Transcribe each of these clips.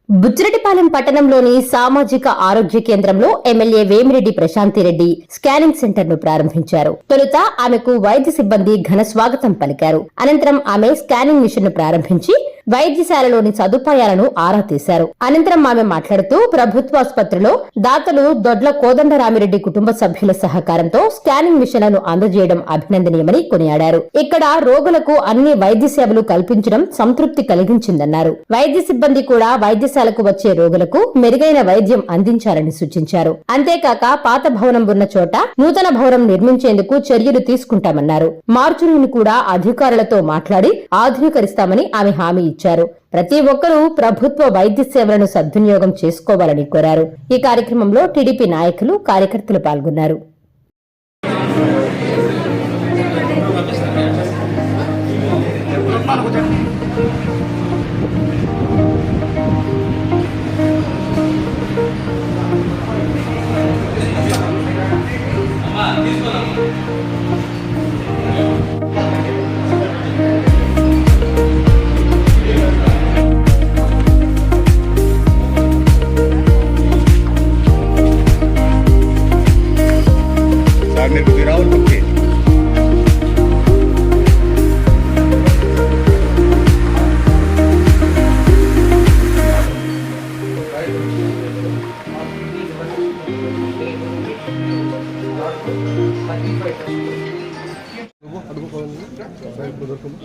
బుచ్చిరెడ్డిపాలెం పట్టణంలోని సామాజిక ఆరోగ్య కేంద్రంలో MLA Vemireddy Prashanti Reddy scanning centre ను ప్రారంభించారు. తొలుత ఆమెకు వైద్య సిబ్బంది ఘన స్వాగతం పలికారు. అనంతరం ఆమె స్కానింగ్ మిషన్ ను ప్రారంభించి వైద్యశాలలోని సదుపాయాలను ఆరా తీశారు. అనంతరం ఆమె మాట్లాడుతూ ప్రభుత్వాసుపత్రిలో దాతలు దొడ్ల కోదండరామిరెడ్డి కుటుంబ సభ్యుల సహకారంతో స్కానింగ్ మిషన్లను అందజేయడం అభినందనీయమని కొనియాడారు. ఇక్కడ రోగులకు అన్ని వైద్య సేవలు కల్పించడం సంతృప్తి కలిగించిందన్నారు. వైద్య సిబ్బంది కూడా వైద్యశాలకు వచ్చే రోగులకు మెరుగైన వైద్యం అందించాలని సూచించారు. అంతేకాక పాత భవనం ఉన్న చోట నూతన భవనం నిర్మించేందుకు చర్యలు తీసుకుంటామన్నారు. మార్చులను కూడా అధికారులతో మాట్లాడి ఆధునీకరిస్తామని ఆమె హామీ ఇచ్చారు. ప్రతి ఒక్కరూ ప్రభుత్వ వైద్య సేవలను సద్వినియోగం చేసుకోవాలని కోరారు. ఈ కార్యక్రమంలో టీడీపీ నాయకులు, కార్యకర్తలు పాల్గొన్నారు.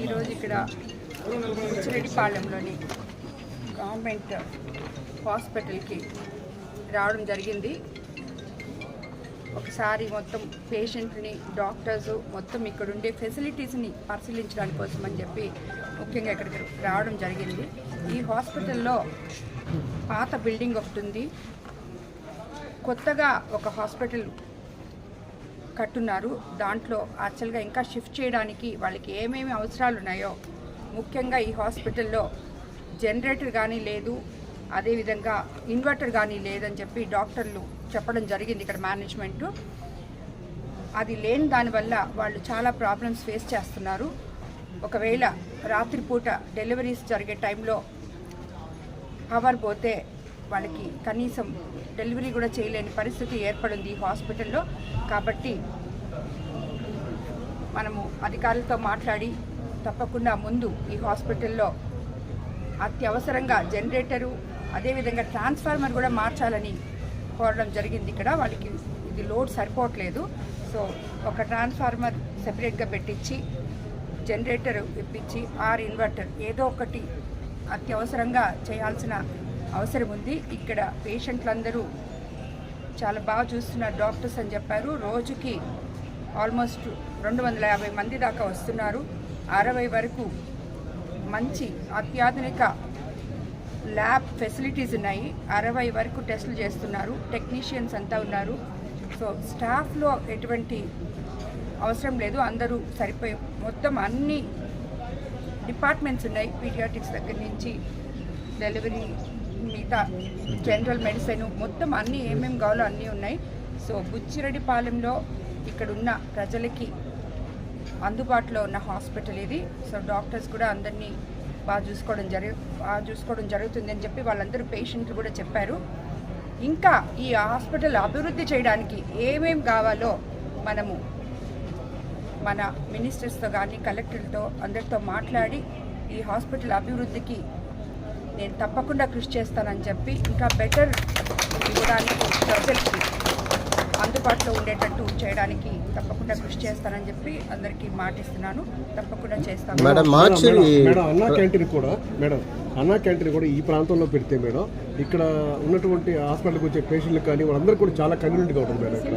ఈరోజు ఇక్కడ బుచ్చిరెడ్డిపాలెంలోని గవర్నమెంట్ హాస్పిటల్కి రావడం జరిగింది. ఒకసారి మొత్తం పేషెంట్ని, డాక్టర్స్ మొత్తం ఇక్కడ ఉండే ఫెసిలిటీస్ని పరిశీలించడానికి కోసం అని చెప్పి ముఖ్యంగా ఇక్కడికి రావడం జరిగింది. ఈ హాస్పిటల్లో పాత బిల్డింగ్ ఒకటి ఉంది, కొత్తగా ఒక హాస్పిటల్ కట్టున్నారు. దాంట్లో యాక్చువల్గా ఇంకా షిఫ్ట్ చేయడానికి వాళ్ళకి ఏమేమి అవసరాలు ఉన్నాయో, ముఖ్యంగా ఈ హాస్పిటల్లో జనరేటర్ కానీ లేదు, అదేవిధంగా ఇన్వర్టర్ కానీ లేదని చెప్పి డాక్టర్లు చెప్పడం జరిగింది. ఇక్కడ మేనేజ్మెంటు అది లేని దానివల్ల వాళ్ళు చాలా ప్రాబ్లమ్స్ ఫేస్ చేస్తున్నారు. ఒకవేళ రాత్రిపూట డెలివరీస్ జరిగే టైంలో పవర్ పోతే వాళ్ళకి కనీసం డెలివరీ కూడా చేయలేని పరిస్థితి ఏర్పడింది ఈ హాస్పిటల్లో. కాబట్టి మనము అధికారులతో మాట్లాడి తప్పకుండా ముందు ఈ హాస్పిటల్లో అత్యవసరంగా జనరేటరు, అదేవిధంగా ట్రాన్స్ఫార్మర్ కూడా మార్చాలని కోరడం జరిగింది. ఇక్కడ వాళ్ళకి ఇది లోడ్ సరిపోవట్లేదు. సో ఒక ట్రాన్స్ఫార్మర్ సెపరేట్గా పెట్టించి జనరేటర్ ఇప్పించి ఇన్వర్టర్ ఏదో ఒకటి అత్యవసరంగా చేయాల్సిన అవసరం ఉంది. ఇక్కడ పేషెంట్లందరూ చాలా బాగా చూస్తున్నారు డాక్టర్స్ అని చెప్పారు. రోజుకి ఆల్మోస్ట్ 250 మంది దాకా వస్తున్నారు. 60 వరకు మంచి అత్యాధునిక ల్యాబ్ ఫెసిలిటీస్ ఉన్నాయి. 60 వరకు టెస్టులు చేస్తున్నారు. టెక్నీషియన్స్ అంతా ఉన్నారు. సో స్టాఫ్లో ఎటువంటి అవసరం లేదు, అందరూ సరిపోయి మొత్తం అన్ని డిపార్ట్మెంట్స్ ఉన్నాయి. పీడియాట్రిక్స్ దగ్గర నుంచి డెలివరీ, మిగతా జనరల్ మెడిసిన్, మొత్తం అన్నీ ఏమేమి కావాలో అన్నీ ఉన్నాయి. సో బుచ్చిరెడ్డిపాలెంలో ఇక్కడున్న ప్రజలకి అందుబాటులో ఉన్న హాస్పిటల్ ఇది. సో డాక్టర్స్ కూడా అందరినీ బాగా చూసుకోవడం జరుగుతుంది అని చెప్పి వాళ్ళందరూ పేషెంట్లు కూడా చెప్పారు. ఇంకా ఈ హాస్పిటల్ అభివృద్ధి చేయడానికి ఏమేమి కావాలో మనము మన మినిస్టర్స్తో కానీ కలెక్టర్లతో అందరితో మాట్లాడి ఈ హాస్పిటల్ అభివృద్ధికి నేను తప్పకుండా కృషి చేస్తానని చెప్పి, ఇంకా బెటర్ ఇవ్వడానికి, ప్రజలకి అందుబాటులో ఉండేటట్టు చేయడానికి తప్పకుండా కృషి చేస్తానని చెప్పి అందరికీ మాటిస్తున్నాను. తప్పకుండా చేస్తాను. అన్నా క్యాంటీన్ కూడా ఈ ప్రాంతంలో పెడితే మేడం ఇక్కడ ఉన్నటువంటి హాస్పిటల్కి వచ్చే పేషెంట్లు కానీ వాళ్ళందరూ కూడా చాలా కన్వీనియంట్గా ఉంటుంది మేడం. ఇక్కడ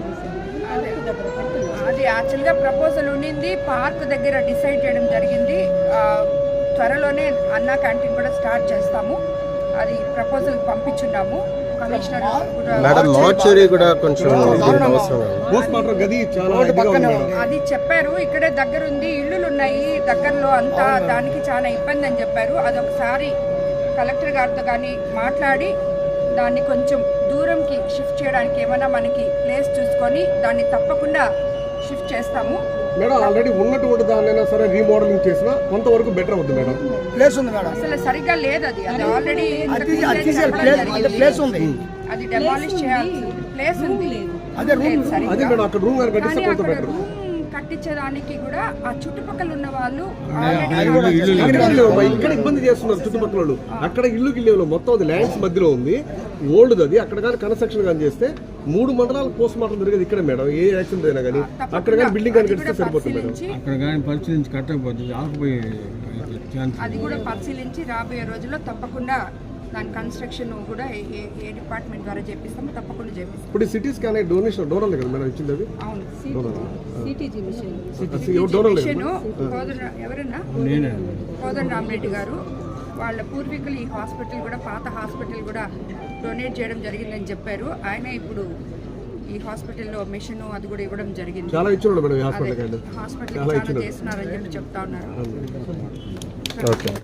అది యాక్చువల్గా ప్రపోజల్ ఉండింది, పార్క్ దగ్గర డిసైడ్ చేయడం జరిగింది. త్వరలోనే అన్నా క్యాంటీన్ కూడా స్టార్ట్ చేస్తాము. అది ప్రపోజల్ పంపించున్నాము. కమిషనర్ అది చెప్పారు. ఇక్కడే దగ్గర ఉంది, ఇళ్ళు ఉన్నాయి దగ్గరలో అంతా, దానికి చాలా ఇబ్బంది అని చెప్పారు. అదొకసారి కలెక్టర్ గారితో కానీ మాట్లాడి దాన్ని కొంచెం దూరంకి షిఫ్ట్ చేయడానికి ఏమైనా మనకి ప్లేస్ చూసుకొని దాన్ని తప్పకుండా షిఫ్ట్ చేస్తాము. మేడం ఆల్రెడీ ఉన్నటువంటి దాన్నైనా సరే రీమోడలింగ్ చేసినా కొంతవరకు బెటర్ అవుతుంది మేడం. ప్లేస్ ఉంది మేడం, అసలు సరిగ్గా లేదు అది ఆల్రెడీ ప్లేస్ ఉంది, అది డెమాలిష్ చేయాల్సి ప్లేస్ ఉంది. అదే రూమ్, అదే మేడం అక్కడ రూమ్ గారు కట్టిస్తే కానీ కొంత అక్కడ బెటర్. రూమ్ కట్టించేదానికి కూడా ఆ చుట్టుపక్కల ఉన్న వాళ్ళు ఇక్కడ ఇబ్బంది చేస్తున్నారు చుట్టుపక్కల వాళ్ళు. అక్కడ ఇల్లుకి లేవు, మొత్తం అది ల్యాండ్స్ మధ్యలో ఉంది, ఓల్డ్ అది. అక్కడ కానీ కన్స్ట్రక్షన్ కానీ చేస్తే 3 మండలాలు పోస్ట్ మార్టం జరిగేది ఇక్కడ మేడం. ఏ యాక్సిడెంట్ అయినా కానీ అక్కడ కానీ బిల్డింగ్ కానీ కట్టిస్తే సరిపోతుంది మేడం. అక్కడ కానీ పరిశీలించి కట్టకపోతే ఆగిపోయే ఛాన్స్. అది కూడా పరిశీలించి రాబోయే రోజుల్లో తప్పకుండా దాని కన్స్ట్రక్షన్ కూడా ఏ డిపార్ట్మెంట్ ద్వారా చేపిస్తామో తప్పకుండా చేపిస్తాం. ఇప్పుడు సిటీ స్కాన్ డొనేషన్ డోనర్ కదా మేడం ఇచ్చింది అది. అవును, డోనర్ మిషన్ ఎవరన్నా నేనే కోదండ రామరెడ్డి గారు వాళ్ళ పూర్వీకులు ఈ హాస్పిటల్ కూడా పాత హాస్పిటల్ కూడా డొనేట్ చేయడం జరిగిందని చెప్పారు. ఆయన ఇప్పుడు ఈ హాస్పిటల్లో మిషన్ అది కూడా ఇవ్వడం జరిగింది. చాలా ఇచ్చిన మేడం ఈ హాస్పిటల్ హాస్పిటల్ చాలా చేస్తున్నారని చెప్పి చెప్తా ఉన్నారు.